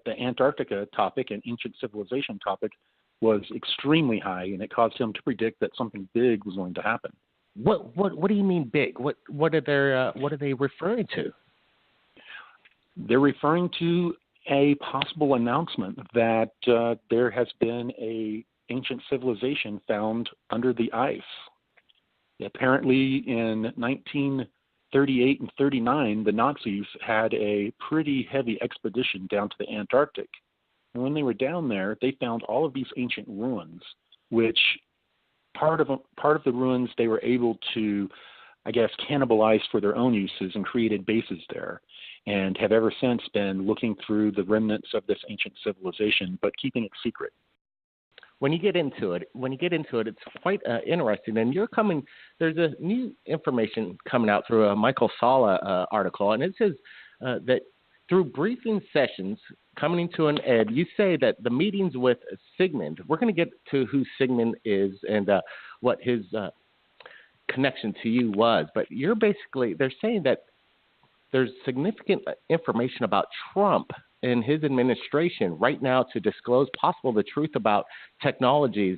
the Antarctica topic and ancient civilization topic was extremely high, and it caused him to predict that something big was going to happen. What do you mean big? What are they referring to? They're referring to a possible announcement that there has been a ancient civilization found under the ice. Apparently, in 1938 and 39, the Nazis had a pretty heavy expedition down to the Antarctic. And when they were down there, they found all of these ancient ruins, which part of the ruins they were able to, I guess, cannibalize for their own uses and created bases there, and have ever since been looking through the remnants of this ancient civilization, but keeping it secret. When you get into it, it's quite interesting. And there's a new information coming out through a Michael Sala article, and it says that through briefing sessions coming to an end, you say that the meetings with Sigmund, we're going to get to who Sigmund is and what his connection to you was, but they're saying that there's significant information about Trump and his administration right now to disclose the truth about technologies.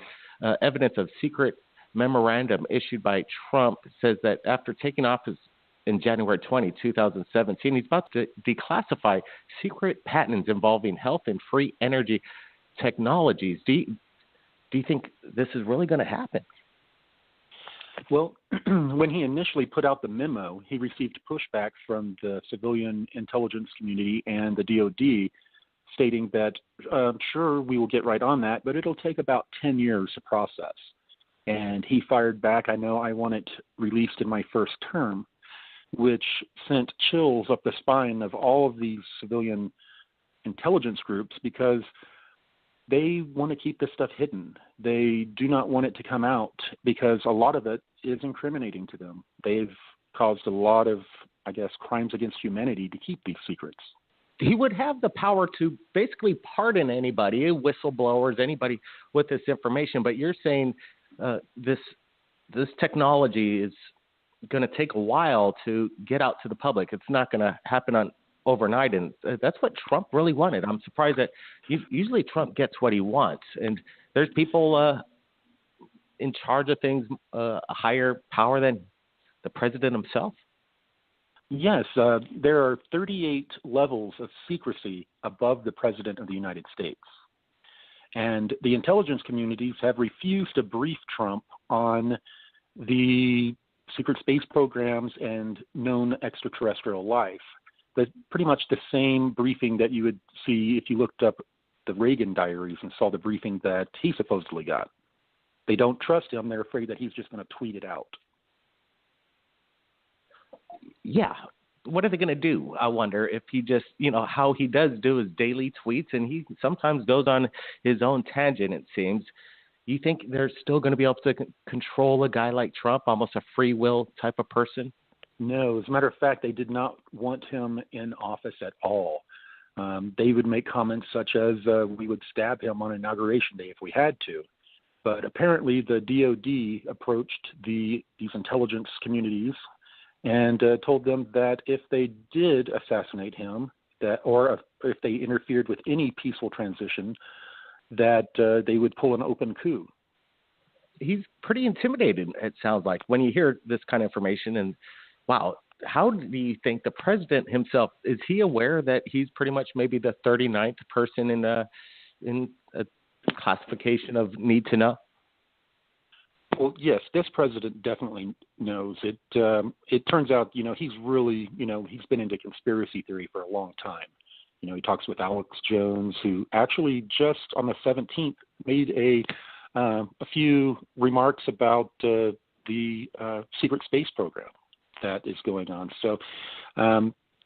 Evidence of secret memorandum issued by Trump says that after taking office in January 20, 2017, he's about to declassify secret patents involving health and free energy technologies. Do you think this is really going to happen? Well, when he initially put out the memo, he received pushback from the civilian intelligence community and the DOD, stating that, sure, we will get right on that, but it'll take about 10 years to process. And he fired back, I know I want it released in my first term, which sent chills up the spine of all of these civilian intelligence groups, because they want to keep this stuff hidden. They do not want it to come out because a lot of it is incriminating to them. They've caused a lot of, I guess, crimes against humanity to keep these secrets. He would have the power to basically pardon anybody, whistleblowers, anybody with this information. But you're saying this technology is going to take a while to get out to the public. It's not going to happen overnight, and that's what Trump really wanted. I'm surprised that usually Trump gets what he wants, and there's people in charge of things, a higher power than the president himself. Yes, there are 38 levels of secrecy above the president of the United States, and the intelligence communities have refused to brief Trump on the secret space programs and known extraterrestrial life. But pretty much the same briefing that you would see if you looked up the Reagan diaries and saw the briefing that he supposedly got. They don't trust him. They're afraid that he's just going to tweet it out. Yeah. What are they going to do? I wonder if he just, how he does do his daily tweets, and he sometimes goes on his own tangent, it seems. You think they're still going to be able to control a guy like Trump, almost a free will type of person? No, as a matter of fact, they did not want him in office at all. They would make comments such as, we would stab him on Inauguration Day if we had to. But apparently the DOD approached these intelligence communities and told them that if they did assassinate him, or if they interfered with any peaceful transition, that they would pull an open coup. He's pretty intimidated, it sounds like, when you hear this kind of information. And wow, how do you think the president himself, is he aware that he's pretty much maybe the 39th person in a classification of need to know? Well, yes, this president definitely knows it. It turns out, he's really, he's been into conspiracy theory for a long time. He talks with Alex Jones, who actually just on the 17th made a few remarks about the secret space program that is going on. So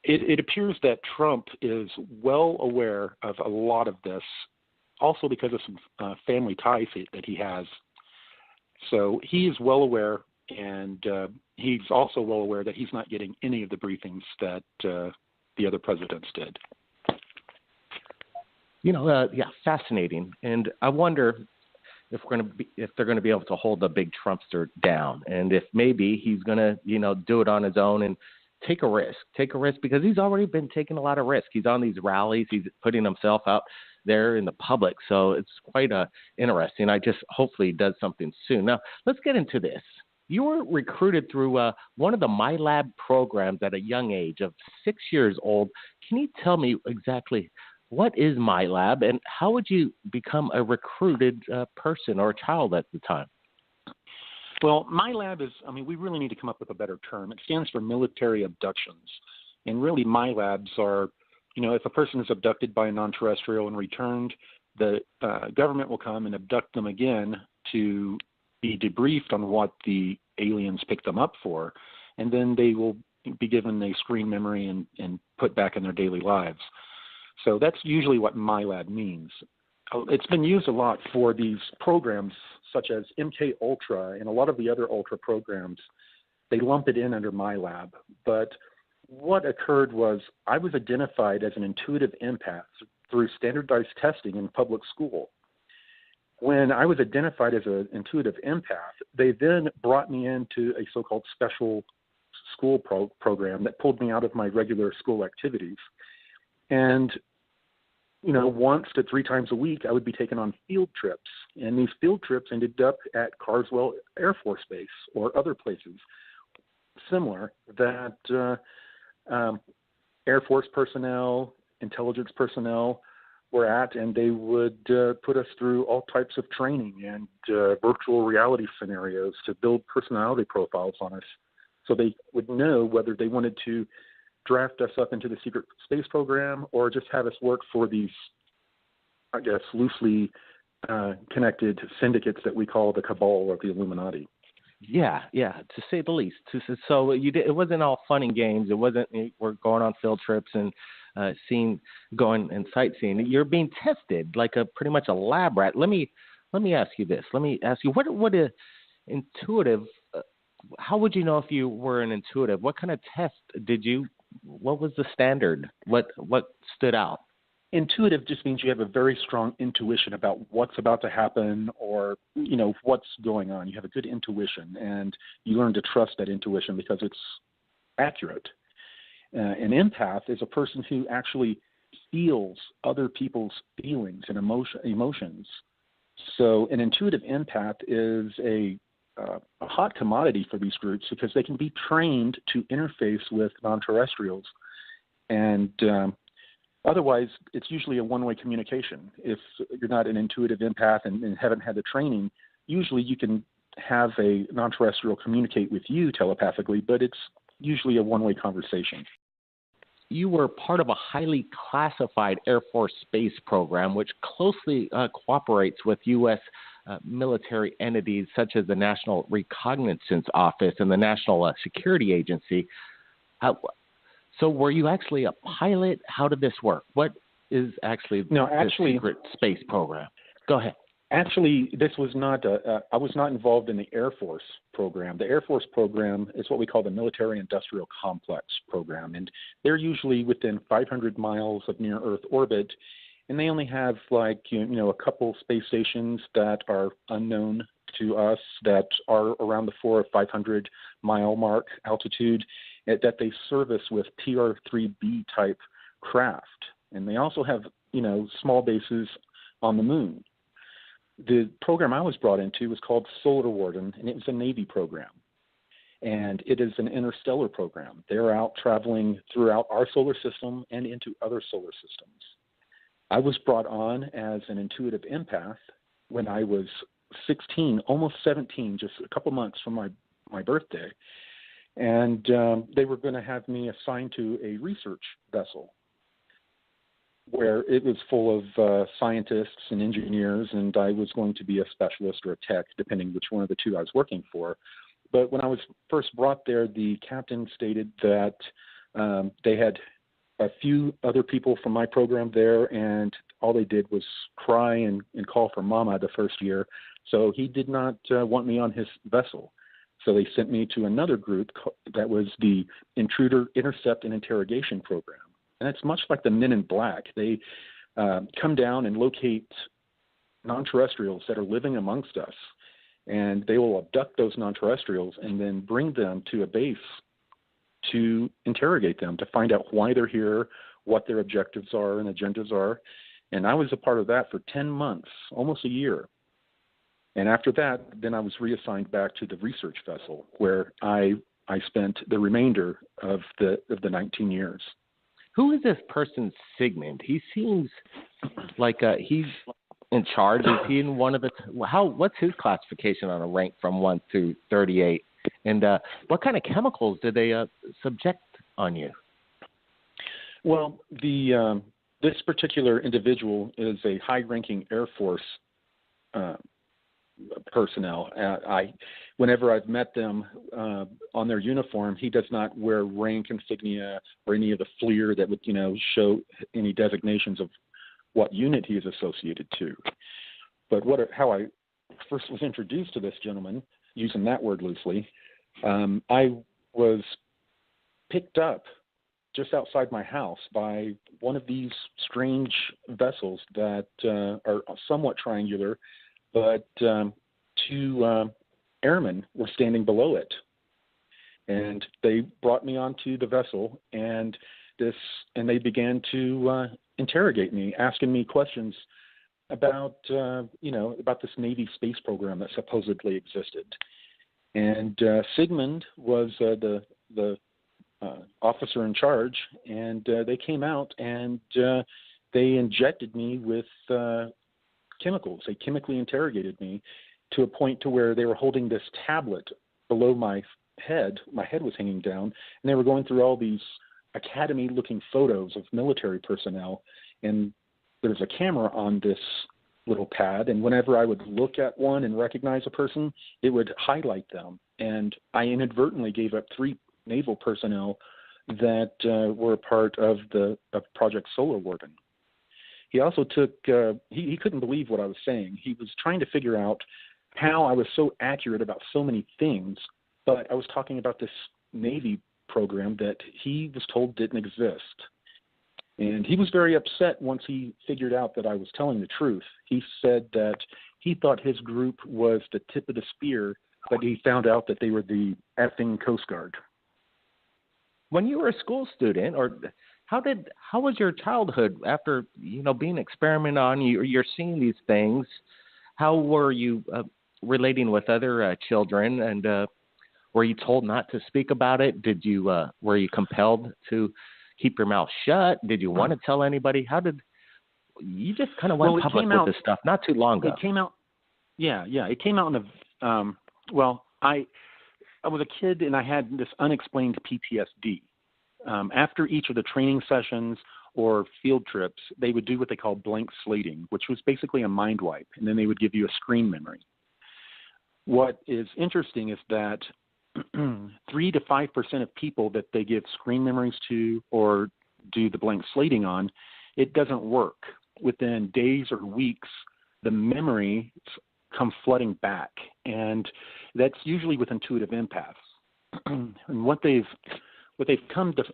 it appears that Trump is well aware of a lot of this, also because of some family ties that he has. So he is well aware, and he's also well aware that he's not getting any of the briefings that the other presidents did. Fascinating. And I wonder if they're going to be able to hold the big Trumpster down, and if maybe he's going to, do it on his own and take a risk because he's already been taking a lot of risk. He's on these rallies. He's putting himself out there in the public. So it's quite interesting. I just hopefully he does something soon. Now, let's get into this. You were recruited through one of the MyLab programs at a young age of 6 years old. Can you tell me exactly what is MyLab and how would you become a recruited person or a child at the time? Well, MyLab is, we really need to come up with a better term. It stands for military abductions. And really, MyLabs are, if a person is abducted by a non-terrestrial and returned, the government will come and abduct them again to be debriefed on what the aliens picked them up for. And then they will be given a screen memory and put back in their daily lives. So that's usually what MyLab means. It's been used a lot for these programs such as MK Ultra and a lot of the other Ultra programs. They lump it in under MyLab. But what occurred was I was identified as an intuitive empath through standardized testing in public school. When I was identified as an intuitive empath, they then brought me into a so-called special school program that pulled me out of my regular school activities. And once to 3 times a week, I would be taken on field trips. And these field trips ended up at Carswell Air Force Base or other places similar that Air Force personnel, intelligence personnel were at, and they would put us through all types of training and virtual reality scenarios to build personality profiles on us so they would know whether they wanted to draft us up into the secret space program or just have us work for these, I guess, loosely connected syndicates that we call the Cabal or the Illuminati. Yeah, to say the least. So it wasn't all fun and games. It wasn't we're going on field trips and going and sightseeing. You're being tested like pretty much a lab rat. Let me ask you this. Let me ask you what a intuitive. How would you know if you were an intuitive? What kind of test did you? What was the standard? What stood out? Intuitive just means you have a very strong intuition about what's about to happen or, what's going on. You have a good intuition, and you learn to trust that intuition because it's accurate. An empath is a person who actually feels other people's feelings and emotions. So an intuitive empath is a hot commodity for these groups because they can be trained to interface with non-terrestrials. And otherwise, it's usually a one-way communication. If you're not an intuitive empath and haven't had the training, usually you can have a non-terrestrial communicate with you telepathically, but it's usually a one-way conversation. You were part of a highly classified Air Force space program, which closely cooperates with U.S. Military entities such as the National Reconnaissance Office and the National Security Agency. So were you actually a pilot? How did this work? What is actually the secret space program? Go ahead. Actually, this was not I was not involved in the Air Force program. The Air Force program is what we call the Military Industrial Complex program, and they're usually within 500 miles of near-Earth orbit, and they only have a couple space stations that are unknown to us that are around the 400 or 500 mile mark altitude that they service with TR-3B type craft, and they also have small bases on the moon. The program I was brought into was called Solar Warden, and it was a Navy program. And it is an interstellar program. They're out traveling throughout our solar system and into other solar systems. I was brought on as an intuitive empath when I was 16, almost 17, just a couple months from my birthday. And they were going to have me assigned to a research vessel where it was full of scientists and engineers, and I was going to be a specialist or a tech, depending which one of the two I was working for. But when I was first brought there, the captain stated that they had a few other people from my program there, and all they did was cry and call for mama the first year. So he did not want me on his vessel. So they sent me to another group that was the Intruder Intercept and Interrogation Program. And it's much like the Men in Black. They come down and locate non-terrestrials that are living amongst us, and they will abduct those non-terrestrials and then bring them to a base to interrogate them, to find out why they're here, what their objectives are and agendas are. And I was a part of that for 10 months, almost a year. And after that, then I was reassigned back to the research vessel, where I spent the remainder of the 19 years. Who is this person, Sigmund? He seems like he's in charge. Is he in one of the what's his classification on a rank from 1 to 38? And what kind of chemicals did they subject on you? Well, this particular individual is a high-ranking Air Force personnel. Whenever I've met them on their uniform, he does not wear rank insignia or any of the FLIR that would, show any designations of what unit he is associated to. But how I first was introduced to this gentleman, using that word loosely, I was picked up just outside my house by one of these strange vessels that are somewhat triangular, but two airmen were standing below it. And they brought me onto the vessel, and they began to interrogate me, asking me questions about this Navy space program that supposedly existed. And Sigmund was the officer in charge, and they came out and they injected me with chemicals. They chemically interrogated me to a point to where they were holding this tablet below my head. My head was hanging down, and they were going through all these academy-looking photos of military personnel, and there was a camera on this little pad, and whenever I would look at one and recognize a person, it would highlight them. And I inadvertently gave up 3 naval personnel that were a part of Project Solar Warden. He also took, he couldn't believe what I was saying. He was trying to figure out how I was so accurate about so many things, but I was talking about this Navy program that he was told didn't exist. And he was very upset once he figured out that I was telling the truth. He said that he thought his group was the tip of the spear, but he found out that they were the effing Coast Guard. When you were a school student, or how was your childhood after being experimented on? You're seeing these things. How were you relating with other children, and were you told not to speak about it? Were you compelled to keep your mouth shut? Did you want to tell anybody? How did you just kind of went public with this stuff not too long ago? It came out. Yeah. It came out in I was a kid and I had this unexplained PTSD. After each of the training sessions or field trips, they would do what they call blank slating, which was basically a mind wipe, and then they would give you a screen memory. What is interesting is that 3 to 5% of people that they give screen memories to or do the blank slating on, it doesn't work. Within days or weeks, the memories come flooding back, and that's usually with intuitive empaths. And what they've come to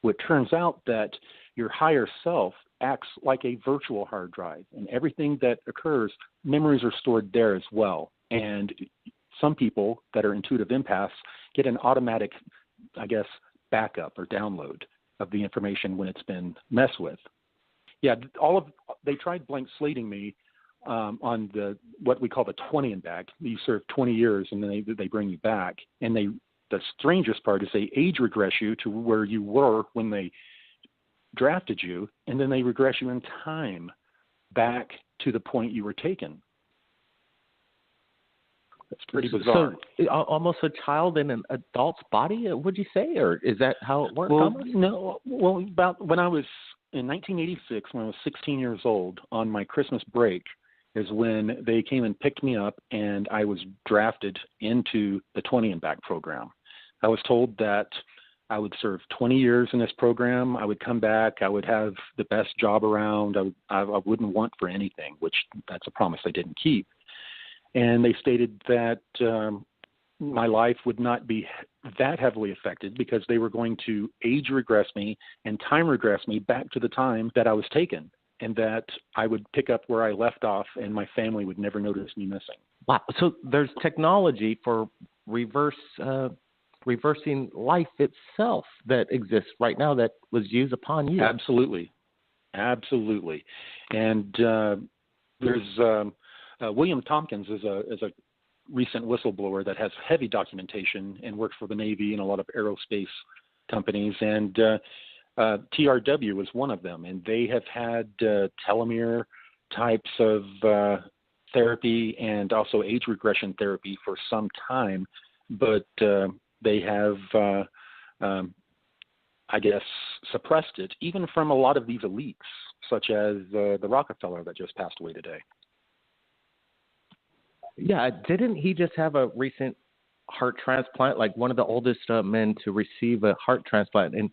it turns out that your higher self acts like a virtual hard drive, and everything that occurs, memories are stored there as well. And some people that are intuitive empaths get an automatic, backup or download of the information when it's been messed with. Yeah, they tried blank slating me on what we call the 20 and back. You serve 20 years and then they bring you back, and the strangest part is they age regress you to where you were when they drafted you, and then they regress you in time back to the point you were taken. That's pretty bizarre. So almost a child in an adult's body, would you say, or is that how it works? Well, no. Well, about when I was in 1986, when I was 16 years old, on my Christmas break, is when they came and picked me up, and I was drafted into the 20 and back program. I was told that I would serve 20 years in this program. I would come back. I would have the best job around. I wouldn't want for anything, which that's a promise they didn't keep. And they stated that my life would not be that heavily affected because they were going to age regress me and time regress me back to the time that I was taken, and that I would pick up where I left off and my family would never notice me missing. Wow. So there's technology for reversing life itself that exists right now that was used upon you. Absolutely. And there's William Tompkins is a recent whistleblower that has heavy documentation and works for the Navy and a lot of aerospace companies. And TRW is one of them. And they have had telomere types of therapy and also age regression therapy for some time. But they have, I guess, suppressed it, even from a lot of these elites, such as the Rockefeller that just passed away today. Yeah, didn't he just have a recent heart transplant, like one of the oldest men to receive a heart transplant? And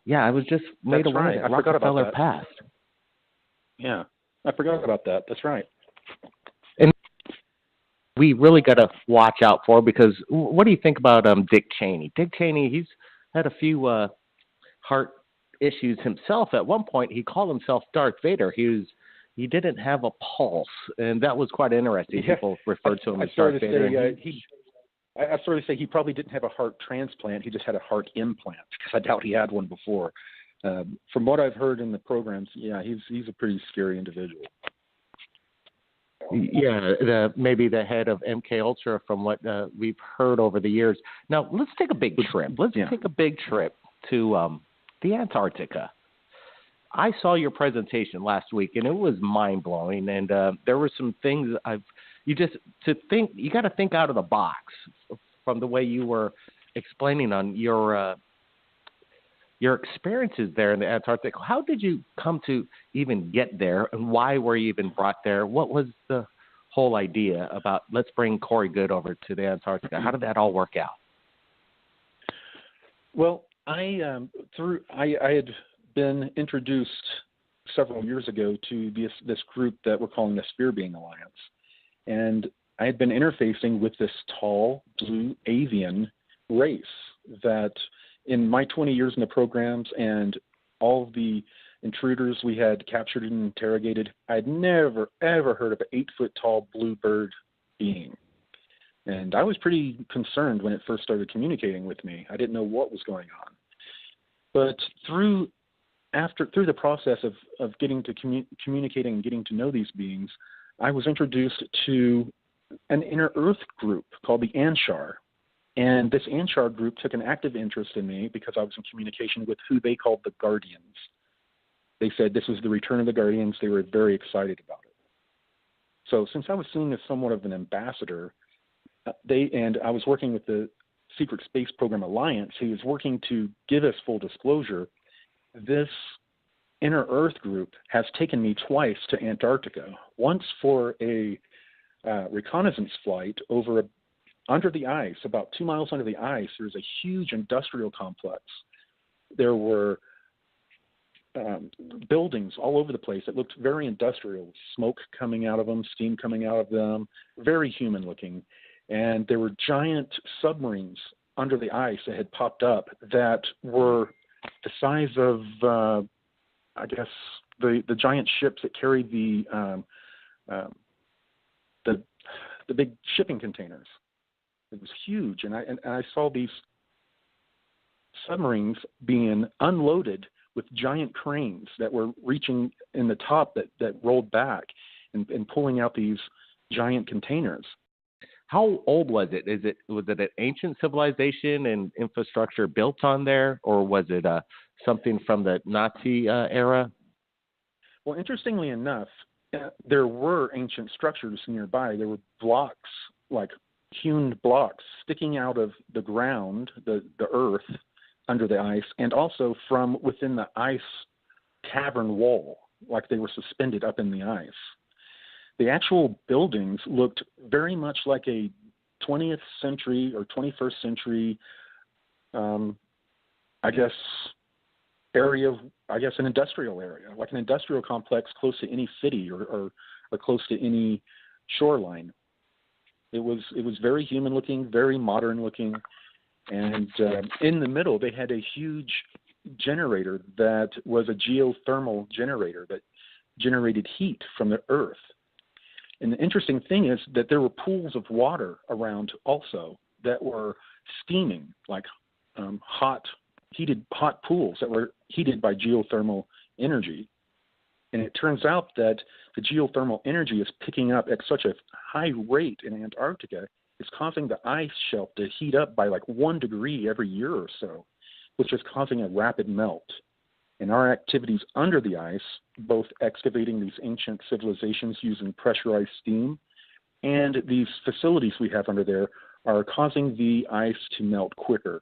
yeah, I was just made aware that Rockefeller passed. Yeah, I forgot about that. That's right. And we really got to watch out for, because what do you think about Dick Cheney? Dick Cheney, he's had a few heart issues himself. At one point, he called himself Darth Vader. He didn't have a pulse, and that was quite interesting. Yeah. People referred to him as Darth Vader. I sort of say he probably didn't have a heart transplant. He just had a heart implant, because I doubt he had one before. From what I've heard in the programs, yeah, he's a pretty scary individual. Yeah, maybe the head of MK Ultra, from what we've heard over the years. Now, let's take a big trip. Take a big trip to the Antarctica. I saw your presentation last week, and it was mind-blowing, and there were some things you got to think out of the box from the way you were explaining on your experiences there in the Antarctic. How did you come to even get there, and why were you even brought there? What was the whole idea about, let's bring Corey Goode over to the Antarctica? How did that all work out? Well, I had been introduced several years ago to this group that we're calling the Sphere Being Alliance. And I had been interfacing with this tall blue avian race that, in my 20 years in the programs and all of the intruders we had captured and interrogated, I'd never, ever heard of an 8-foot-tall blue bird being. And I was pretty concerned when it first started communicating with me. I didn't know what was going on. But through the process of getting to communicating and getting to know these beings, I was introduced to an inner Earth group called the Anshar. And this Anshar group took an active interest in me because I was in communication with who they called the Guardians. They said this was the return of the Guardians. They were very excited about it. So since I was seen as somewhat of an ambassador, and I was working with the Secret Space Program Alliance, who was working to give us full disclosure, this Inner Earth group has taken me twice to Antarctica. Once for a reconnaissance flight under the ice, about 2 miles under the ice. There's a huge industrial complex. There were buildings all over the place that looked very industrial, smoke coming out of them, steam coming out of them, very human looking. And there were giant submarines under the ice that had popped up that were the size of, I guess, the giant ships that carried the big shipping containers. It was huge, and I saw these submarines being unloaded with giant cranes that were reaching in the top that rolled back and pulling out these giant containers. How old was it? Was it an ancient civilization and infrastructure built on there, or was it something from the Nazi era? Well, interestingly enough, there were ancient structures nearby. There were blocks, like hewn blocks, sticking out of the ground, the earth under the ice, and also from within the ice cavern wall, like they were suspended up in the ice. The actual buildings looked very much like a 20th century or 21st century, an industrial area, like an industrial complex close to any city or close to any shoreline. It was very human looking, very modern looking, and in the middle they had a huge generator that was a geothermal generator that generated heat from the earth. And the interesting thing is that there were pools of water around also that were steaming, like hot pools that were heated by geothermal energy. And it turns out that the geothermal energy is picking up at such a high rate in Antarctica, it's causing the ice shelf to heat up by like 1 degree every year or so, which is causing a rapid melt. And our activities under the ice, both excavating these ancient civilizations using pressurized steam and these facilities we have under there, are causing the ice to melt quicker.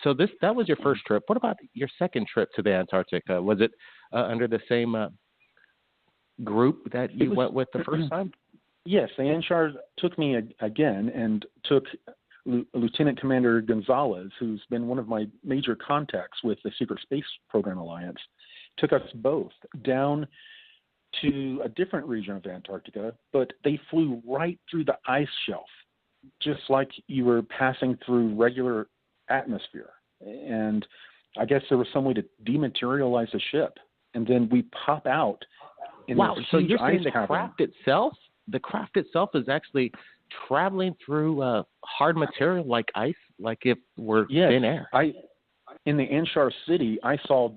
So that was your first trip. What about your second trip to the Antarctica? Was it under the same group that you went with the first time? Yes, the Anshar took me again and took Lieutenant Commander Gonzalez, who's been one of my major contacts with the Secret Space Program Alliance, took us both down to a different region of Antarctica, but they flew right through the ice shelf, just like you were passing through regular atmosphere. And I guess there was some way to dematerialize the ship, and then we pop out in wow, this so huge you're saying ice cavern. The craft itself is actually traveling through hard material like ice, like if we're thin air. In the Anshar city, I saw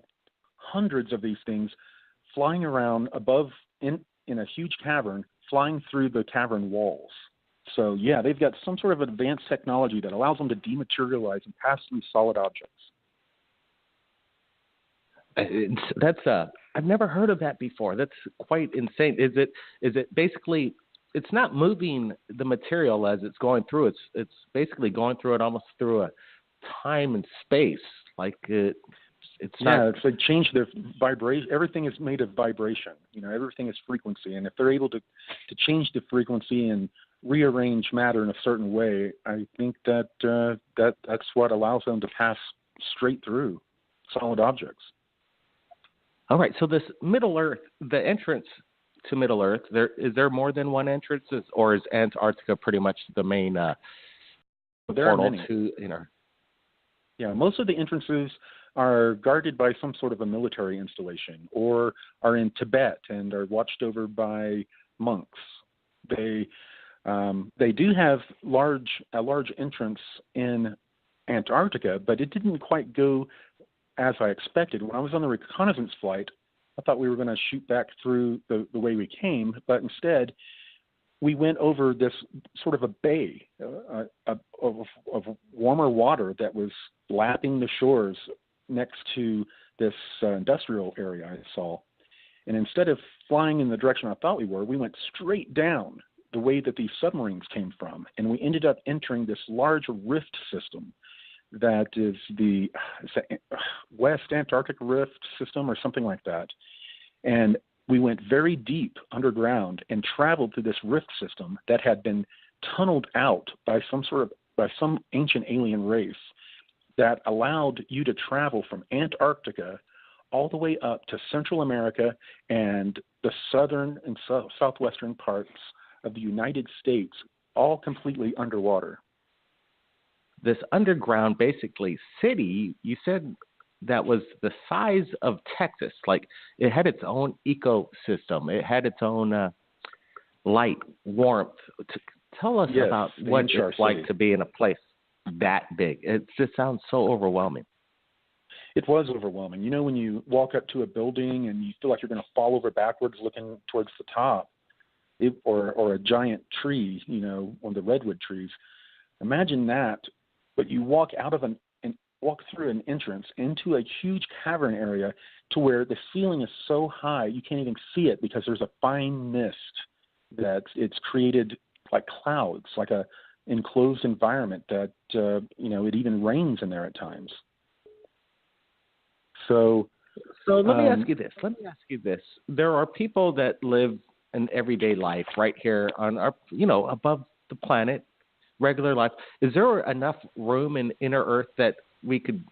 hundreds of these things flying around above in a huge cavern, flying through the cavern walls. So, yeah, they've got some sort of advanced technology that allows them to dematerialize and pass through solid objects. I've never heard of that before. That's quite insane. Is it basically, it's not moving the material as it's going through. It's basically going through it almost through a time and space. Like it's not. Yeah, it's like change their vibration. Everything is made of vibration. Everything is frequency. And if they're able to change the frequency and rearrange matter in a certain way, I think that's what allows them to pass straight through solid objects. All right. So this Middle Earth, the entrance to Middle Earth, is there more than one entrance, or is Antarctica pretty much the main portal to? Yeah, most of the entrances are guarded by some sort of a military installation, or are in Tibet and are watched over by monks. They do have a large entrance in Antarctica, but it didn't quite go as I expected. When I was on the reconnaissance flight, I thought we were going to shoot back through the way we came, but instead we went over this sort of a bay of warmer water that was lapping the shores next to this industrial area I saw. And instead of flying in the direction I thought we went straight down the way that these submarines came from, and we ended up entering this large rift system that is the West Antarctic Rift system or something like that. And we went very deep underground and traveled through this rift system that had been tunneled out by some ancient alien race that allowed you to travel from Antarctica all the way up to Central America and the southern and southwestern parts of the United States, all completely underwater. This underground, basically, city, you said that was the size of Texas. Like, it had its own ecosystem. It had its own light, warmth. Tell us about what it's like to be in a place that big. It just sounds so overwhelming. It was overwhelming. When you walk up to a building and you feel like you're going to fall over backwards looking towards the top, or a giant tree, one of the redwood trees. Imagine that. But you walk walk through an entrance into a huge cavern area to where the ceiling is so high you can't even see it because there's a fine mist that it's created like clouds, like a enclosed environment that it even rains in there at times. So let me ask you this. There are people that live an everyday life right here on our, above the planet. Regular life. Is there enough room in inner Earth that we could,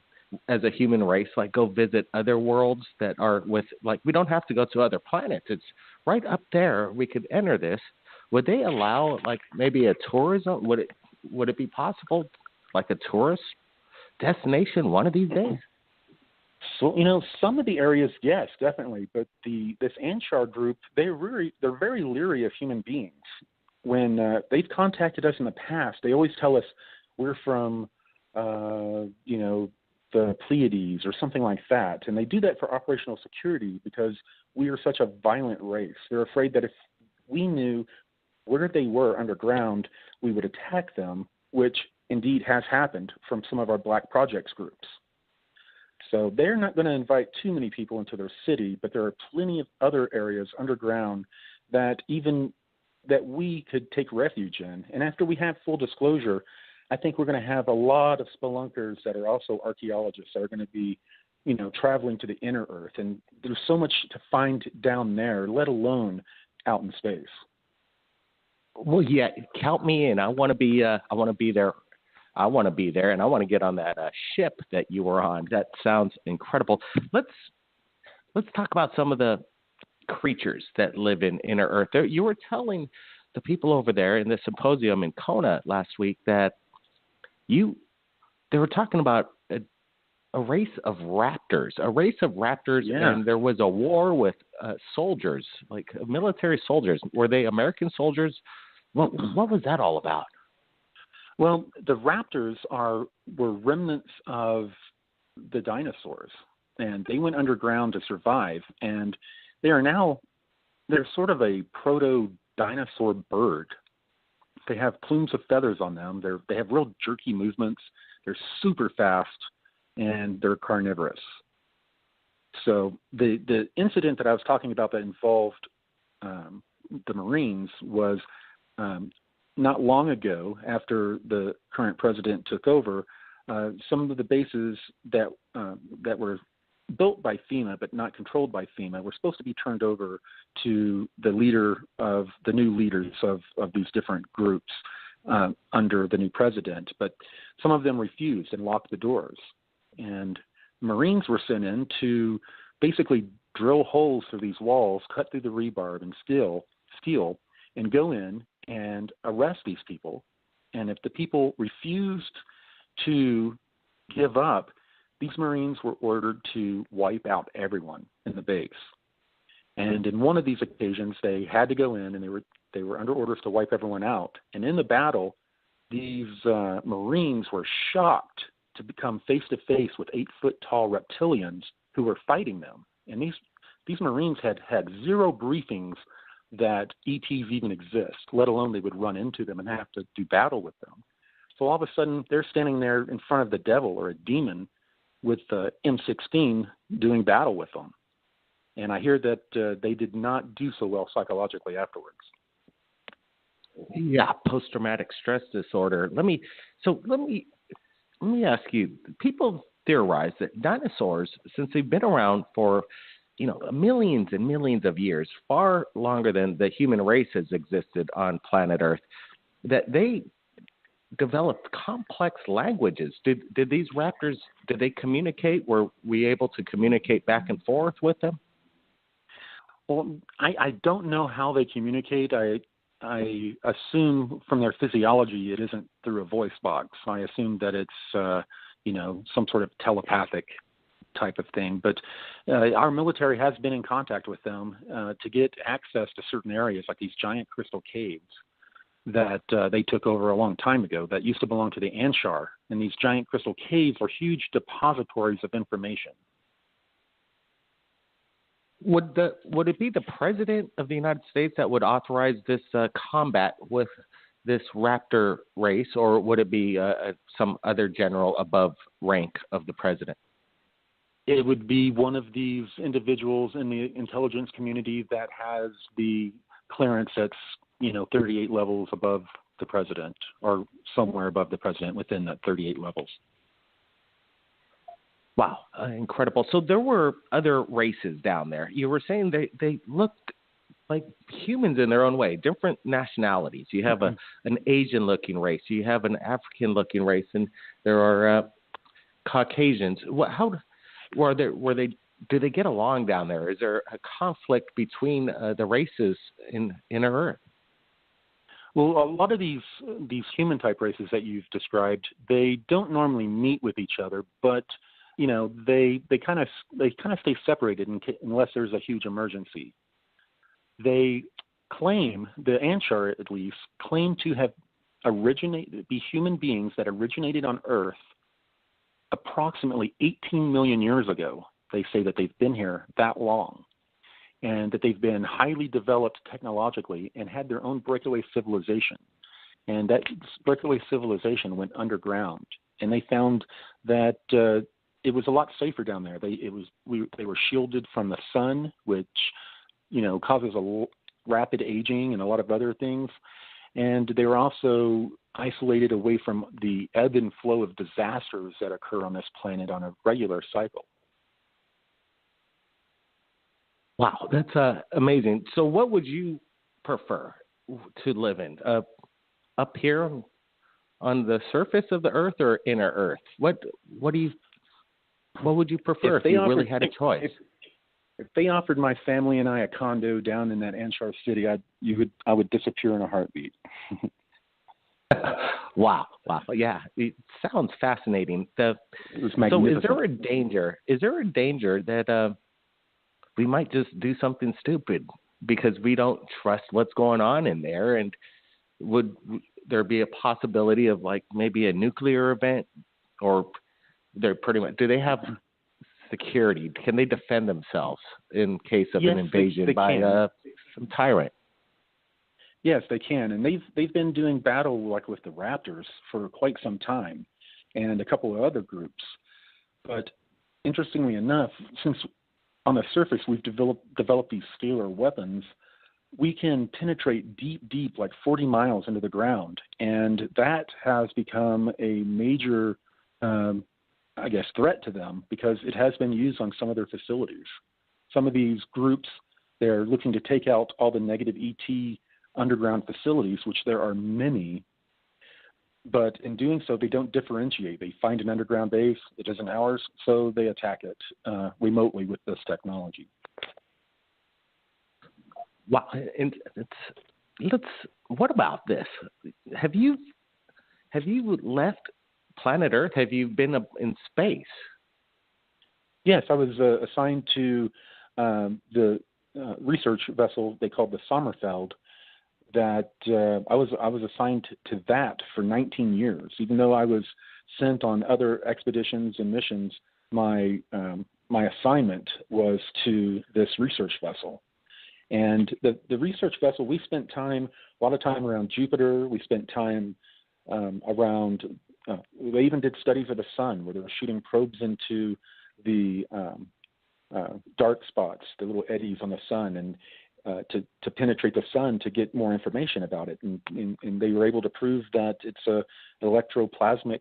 as a human race, like go visit other worlds that are we don't have to go to other planets. It's right up there. We could enter this. would they allow like maybe a tourism? Would it be possible, like a tourist destination one of these days? So, some of the areas, yes, definitely. But this Anshar group, they're very leery of human beings. When they've contacted us in the past, they always tell us we're from, the Pleiades or something like that. And they do that for operational security because we are such a violent race. They're afraid that if we knew where they were underground, we would attack them, which indeed has happened from some of our Black Projects groups. So they're not going to invite too many people into their city, but there are plenty of other areas underground that we could take refuge in. And after we have full disclosure, I think we're going to have a lot of spelunkers that are also archaeologists that are going to be, traveling to the inner earth. And there's so much to find down there, let alone out in space. Well, yeah, count me in. I want to be there. I want to be there, and I want to get on that ship that you were on. That sounds incredible. Let's talk about some of the creatures that live in inner Earth. You were telling the people over there in the symposium in Kona last week that they were talking about a race of raptors, yeah. And there was a war with soldiers, like military soldiers. Were they American soldiers? What was that all about? Well, the raptors were remnants of the dinosaurs, and they went underground to survive. And they're sort of a proto-dinosaur bird. They have plumes of feathers on them. They have real jerky movements. They're super fast, and they're carnivorous. So the incident that I was talking about that involved the Marines was not long ago, after the current president took over, some of the bases that were built by FEMA but not controlled by FEMA were supposed to be turned over to the new leaders of these different groups under the new president. But some of them refused and locked the doors. And Marines were sent in to basically drill holes through these walls, cut through the rebar and steel, and go in and arrest these people. And if the people refused to give up, these Marines were ordered to wipe out everyone in the base. And in one of these occasions, they had to go in, and they were under orders to wipe everyone out. And in the battle, these Marines were shocked to become face-to-face with 8-foot-tall reptilians who were fighting them. And these Marines had zero briefings that ETs even exist, let alone they would run into them and have to do battle with them. So all of a sudden, they're standing there in front of the devil or a demon with the M16 doing battle with them. And I hear that they did not do so well psychologically afterwards. Yeah, post-traumatic stress disorder. Let me ask you, people theorize that dinosaurs, since they've been around for millions and millions of years, far longer than the human race has existed on planet Earth, that they developed complex languages. Did these raptors, did they communicate? Were we able to communicate back and forth with them? Well, I don't know how they communicate. I assume from their physiology it isn't through a voice box. I assume that it's, some sort of telepathic type of thing. But our military has been in contact with them to get access to certain areas, like these giant crystal caves that they took over a long time ago that used to belong to the Anshar. And these giant crystal caves are huge depositories of information. Would it be the president of the United States that would authorize this combat with this raptor race, or would it be some other general above rank of the president? It would be one of these individuals in the intelligence community that has the clearance that's 38 levels above the president, or somewhere above the president within that 38 levels. Wow, incredible. So there were other races down there. You were saying they looked like humans in their own way, different nationalities. You have an Asian-looking race. You have an African-looking race, and there are Caucasians. Do they get along down there? Is there a conflict between the races in Earth? Well, a lot of these human type races that you've described, they don't normally meet with each other, but they kind of stay separated unless there's a huge emergency. They claim, the Anshar at least, claim to have be human beings that originated on Earth approximately 18 million years ago. They say that they've been here that long, and that they've been highly developed technologically and had their own breakaway civilization. And that breakaway civilization went underground, and they found that it was a lot safer down there. They were shielded from the sun, which causes rapid aging and a lot of other things. And they were also isolated away from the ebb and flow of disasters that occur on this planet on a regular cycle. Wow, that's amazing. So what would you prefer to live in? Up here on the surface of the Earth or inner Earth? What would you prefer if you really had a choice? If they offered my family and I a condo down in that Anshar city, I would disappear in a heartbeat. Wow. Yeah, it sounds fascinating. It was magnificent. So is there a danger that we might just do something stupid because we don't trust what's going on in there? And would there be a possibility of like maybe a nuclear event, or they're pretty much, do they have security? Can they defend themselves in case of an invasion by some tyrant? Yes, they can, and they've been doing battle like with the Raptors for quite some time, and a couple of other groups. But interestingly enough, since on the surface we've developed these scalar weapons, we can penetrate deep, like 40 miles into the ground, and that has become a major, threat to them because it has been used on some of their facilities. Some of these groups, they're looking to take out all the negative ET underground facilities, which there are many, but in doing so, they don't differentiate. They find an underground base, it isn't ours, so they attack it remotely with this technology. Wow, and what about this? Have you left planet Earth? Have you been in space? Yes, I was assigned to the research vessel they called the Sommerfeld. That I was assigned to that for 19 years. Even though I was sent on other expeditions and missions, my assignment was to this research vessel. And the research vessel, we spent a lot of time around Jupiter. We spent time around. They even did studies of the sun, where they were shooting probes into the dark spots, the little eddies on the sun, and to penetrate the sun to get more information about it, and they were able to prove that it's an electroplasmic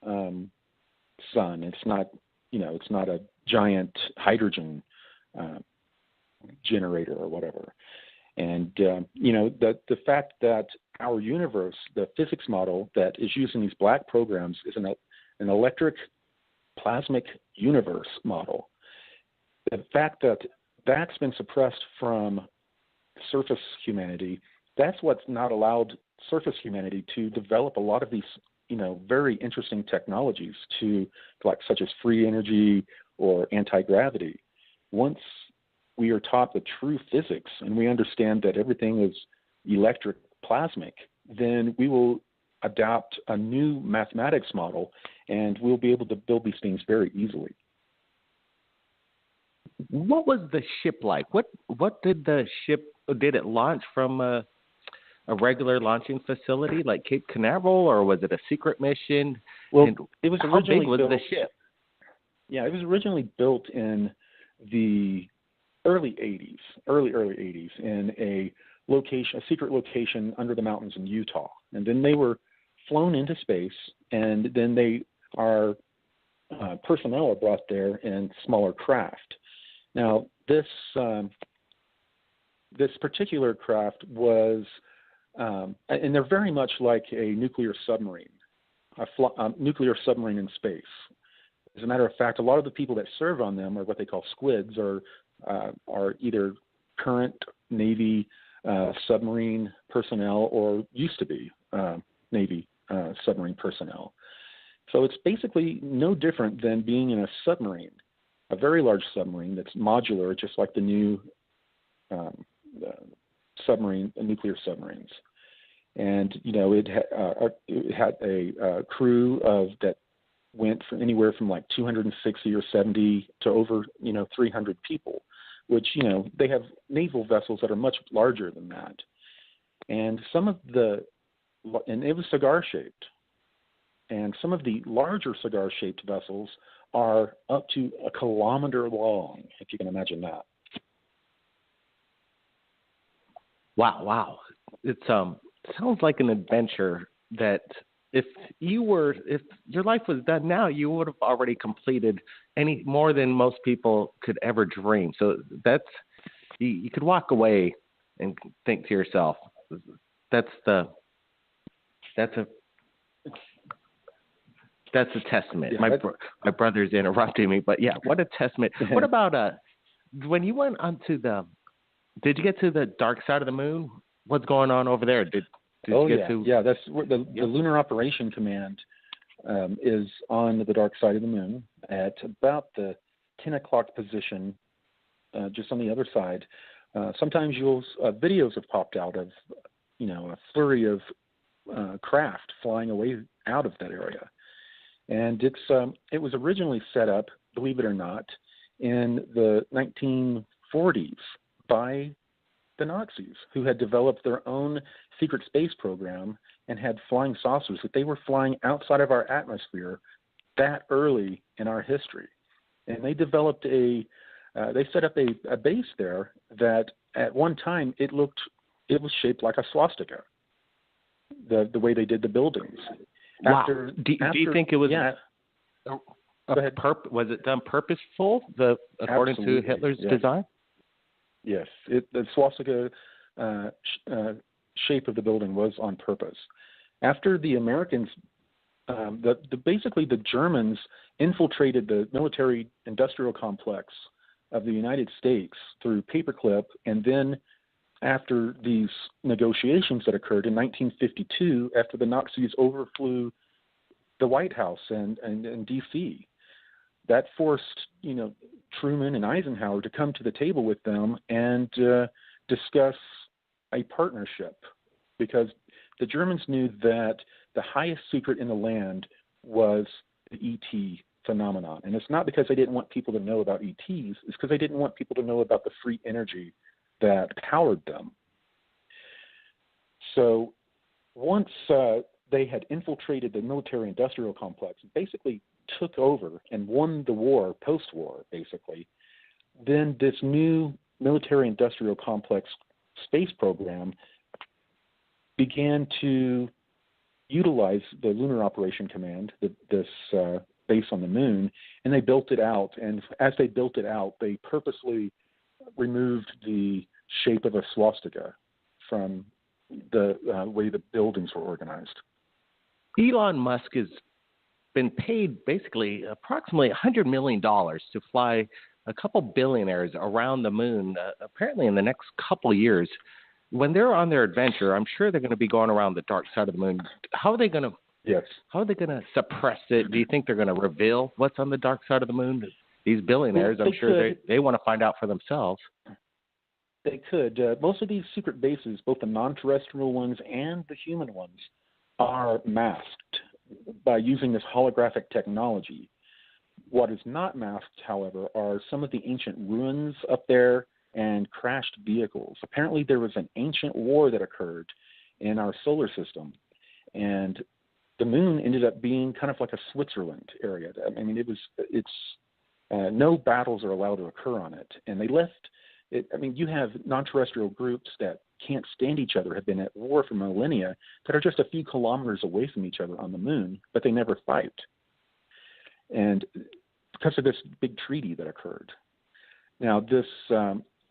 sun. It's not a giant hydrogen generator or whatever. And the fact that our universe, the physics model that is used in these black programs, is an electric plasmic universe model. The fact that that's been suppressed from surface humanity, that's what's not allowed surface humanity to develop a lot of these, very interesting technologies such as free energy or anti-gravity. Once we are taught the true physics and we understand that everything is electric plasmic, then we will adopt a new mathematics model and we'll be able to build these things very easily. What was the ship like? What did the ship, did it launch from a regular launching facility like Cape Canaveral, or was it a secret mission? Well, and it was how big was the ship? Yeah, it was originally built in the early 80s in a secret location under the mountains in Utah. And then they were flown into space, and then our personnel are brought there in smaller craft. Now, this particular craft was, and they're very much like a nuclear submarine, a nuclear submarine in space. As a matter of fact, a lot of the people that serve on them are what they call squids, or are either current Navy submarine personnel or used to be Navy submarine personnel. So it's basically no different than being in a submarine, a very large submarine that's modular, just like the new nuclear submarines. And, it had a crew that went from anywhere from like 260 or 70 to over, 300 people, which, they have naval vessels that are much larger than that. And and it was cigar-shaped. And some of the larger cigar-shaped vessels are up to 1 kilometer long, if you can imagine that. Wow. It sounds like an adventure that if your life was done now, you would have already completed any more than most people could ever dream. So that's, you could walk away and think to yourself, that's a testament. Yeah, my brother's interrupting me, but yeah, what a testament. What about when you went onto did you get to the dark side of the moon? What's going on over there? Did you get to? Yeah, that's where the Lunar Operation Command is on the dark side of the moon at about the 10 o'clock position, just on the other side. Sometimes videos have popped out of, a flurry of craft flying away out of that area. And it was originally set up, believe it or not, in the 1940s by the Nazis, who had developed their own secret space program and had flying saucers that they were flying outside of our atmosphere that early in our history. And they developed they set up a base there that at one time it was shaped like a swastika, the way they did the buildings. Wow. Do you think it was was it done purposeful, according to Hitler's design? Yes, the swastika shape of the building was on purpose. After the Americans, basically the Germans infiltrated the military-industrial complex of the United States through paperclip, and then after these negotiations that occurred in 1952, after the Nazis overflew the White House and D.C., that forced, Truman and Eisenhower to come to the table with them and discuss a partnership, because the Germans knew that the highest secret in the land was the ET phenomenon. And it's not because they didn't want people to know about ETs, it's because they didn't want people to know about the free energy that powered them. So once they had infiltrated the military-industrial complex, basically took over and won the war, post-war, basically, then this new military-industrial complex space program began to utilize the Lunar Operation Command, this base on the moon, and they built it out. And as they built it out, they purposely removed the shape of a swastika from the way the buildings were organized. Elon Musk has been paid basically approximately $100 million to fly a couple billionaires around the moon, apparently in the next couple of years. When they're on their adventure, I'm sure they're going to be going around the dark side of the moon. How are they going to? Yes. How are they going to suppress it? Do you think they're going to reveal what's on the dark side of the moon? These billionaires, I'm sure they want to find out for themselves. They could. Most of these secret bases, both the non-terrestrial ones and the human ones, are masked by using this holographic technology. What is not masked, however, are some of the ancient ruins up there and crashed vehicles. Apparently there was an ancient war that occurred in our solar system, and the moon ended up being kind of like a Switzerland area. I mean, no battles are allowed to occur on it, and they left it. I mean, you have non-terrestrial groups that can't stand each other, have been at war for millennia, that are just a few kilometers away from each other on the moon, but they never fight. And because of this big treaty that occurred. Now,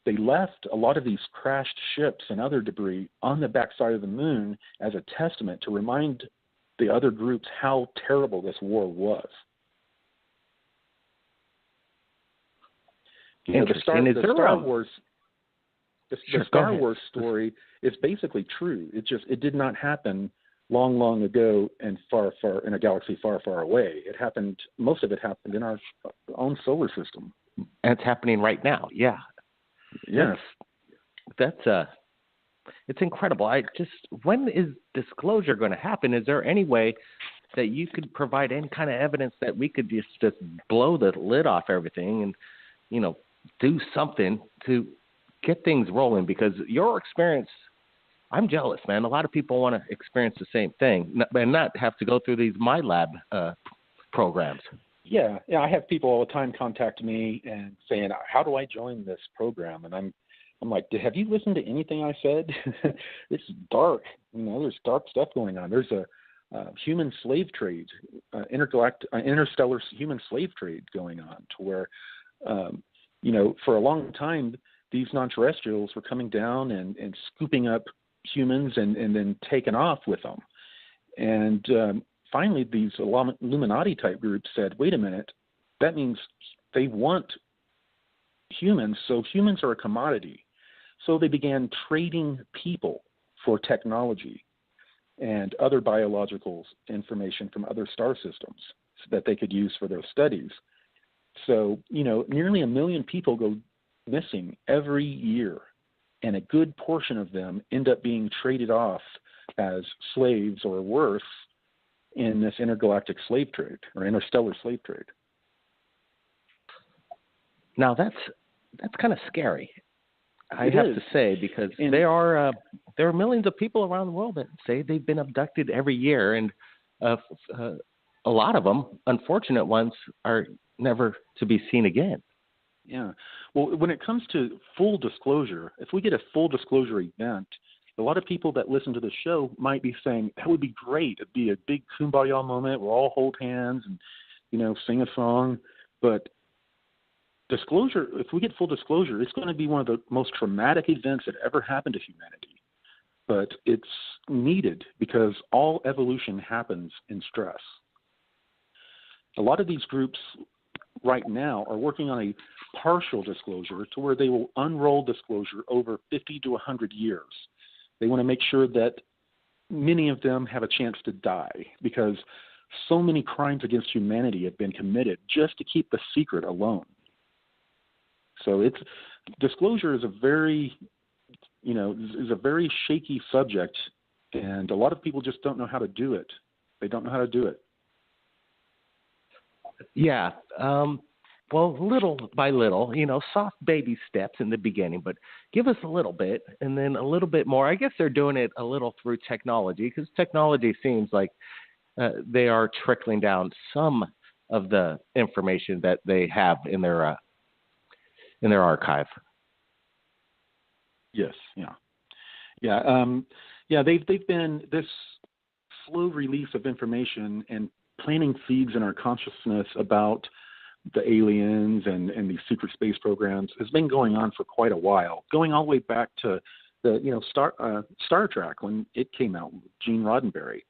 they left a lot of these crashed ships and other debris on the backside of the moon as a testament to remind the other groups how terrible this war was. Interesting. The Star Wars. The Sure, go Star ahead. Wars story is basically true. It did not happen long, long ago and far, far in a galaxy far, far away. Most of it happened in our own solar system. And it's happening right now. Yeah. Yes. That's it's incredible. When is disclosure going to happen? Is there any way that you could provide any kind of evidence that we could just blow the lid off everything and, do something to get things rolling? Because your experience, I'm jealous, man. A lot of people want to experience the same thing and not have to go through these MyLab programs. Yeah. I have people all the time contact me and saying, "How do I join this program?" And I'm like, "Have you listened to anything I said?" It's dark. There's dark stuff going on. There's a human slave trade, interstellar human slave trade going on, to where, for a long time, these non-terrestrials were coming down and scooping up humans and then taking off with them. And finally, these Illuminati type groups said, "Wait a minute, that means they want humans, so humans are a commodity." So they began trading people for technology and other biological information from other star systems that they could use for their studies. So, nearly 1 million people go missing every year, and a good portion of them end up being traded off as slaves or worse in this intergalactic slave trade or interstellar slave trade. Now that's kind of scary. I have to say, because there are millions of people around the world that say they've been abducted every year, and a lot of them, unfortunate ones, are never to be seen again. Yeah. Well, when it comes to full disclosure, if we get a full disclosure event, a lot of people that listen to the show might be saying, "That would be great. It'd be a big kumbaya moment. We'll all hold hands and, sing a song." But disclosure, if we get full disclosure, it's going to be one of the most traumatic events that ever happened to humanity. But it's needed because all evolution happens in stress. A lot of these groups right now are working on a partial disclosure to where they will unroll disclosure over 50 to 100 years. They want to make sure that many of them have a chance to die because so many crimes against humanity have been committed just to keep the secret alone. So disclosure is a very shaky subject, and a lot of people just don't know how to do it. They don't know how to do it. Yeah. Well, little by little, soft baby steps in the beginning, but give us a little bit and then a little bit more. I guess they're doing it a little through technology, because technology seems like they are trickling down some of the information that they have in their archive. Yes. Yeah. They've been this slow release of information and planting seeds in our consciousness about the aliens and these secret space programs has been going on for quite a while, going all the way back to the Star Trek when it came out with Gene Roddenberry.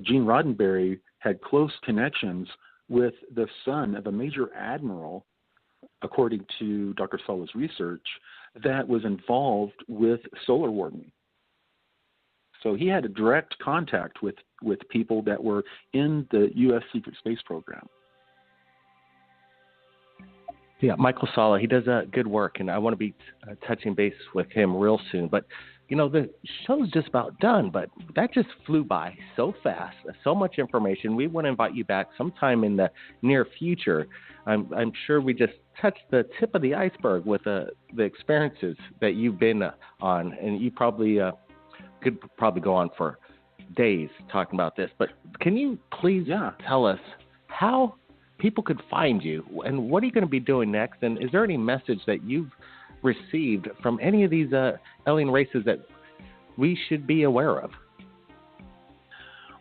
Gene Roddenberry had close connections with the son of a major admiral, according to Dr. Sala's research, that was involved with solar warming. So he had a direct contact with people that were in the U.S. secret space program. Yeah, Michael Sala, he does good work, and I want to be touching base with him real soon. But, the show's just about done, but that just flew by so fast, so much information. We want to invite you back sometime in the near future. I'm sure we just touched the tip of the iceberg with the experiences that you've been on, and you probably could go on for days talking about this. But can you please tell us how people could find you, and what are you going to be doing next? And is there any message that you've received from any of these alien races that we should be aware of?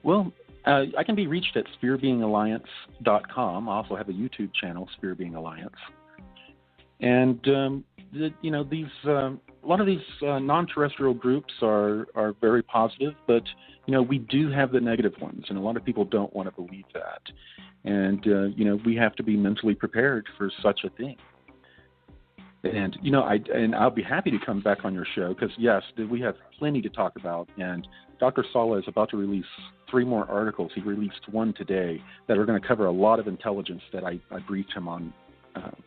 Well, I can be reached at spherebeingalliance.com. I also have a YouTube channel, Sphere Being Alliance. And a lot of these non-terrestrial groups are very positive, but we do have the negative ones, and a lot of people don't want to believe that. And we have to be mentally prepared for such a thing. And, you know, I'll be happy to come back on your show because, yes, we have plenty to talk about. And Dr. Sala is about to release 3 more articles. He released one today that are going to cover a lot of intelligence that I briefed him on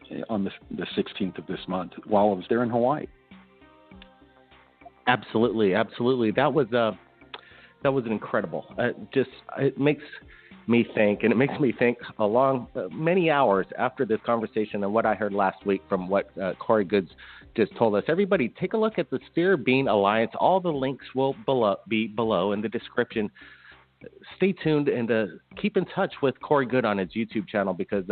the 16th of this month while I was there in Hawaii. Absolutely. That was incredible. It makes me think, and it makes me think along many hours after this conversation and what I heard last week from what Corey Goode just told us. Everybody, take a look at the Sphere Being Alliance. All the links will be below in the description. Stay tuned and keep in touch with Corey Goode on his YouTube channel because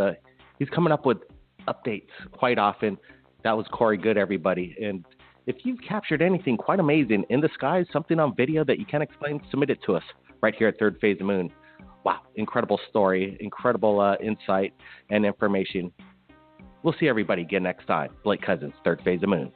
he's coming up with updates quite often. That was Corey Goode, everybody. And if you've captured anything quite amazing in the skies, something on video that you can't explain, submit it to us right here at Third Phase of Moon. Wow, incredible story, incredible insight and information. We'll see everybody again next time. Blake Cousins, Third Phase of Moon.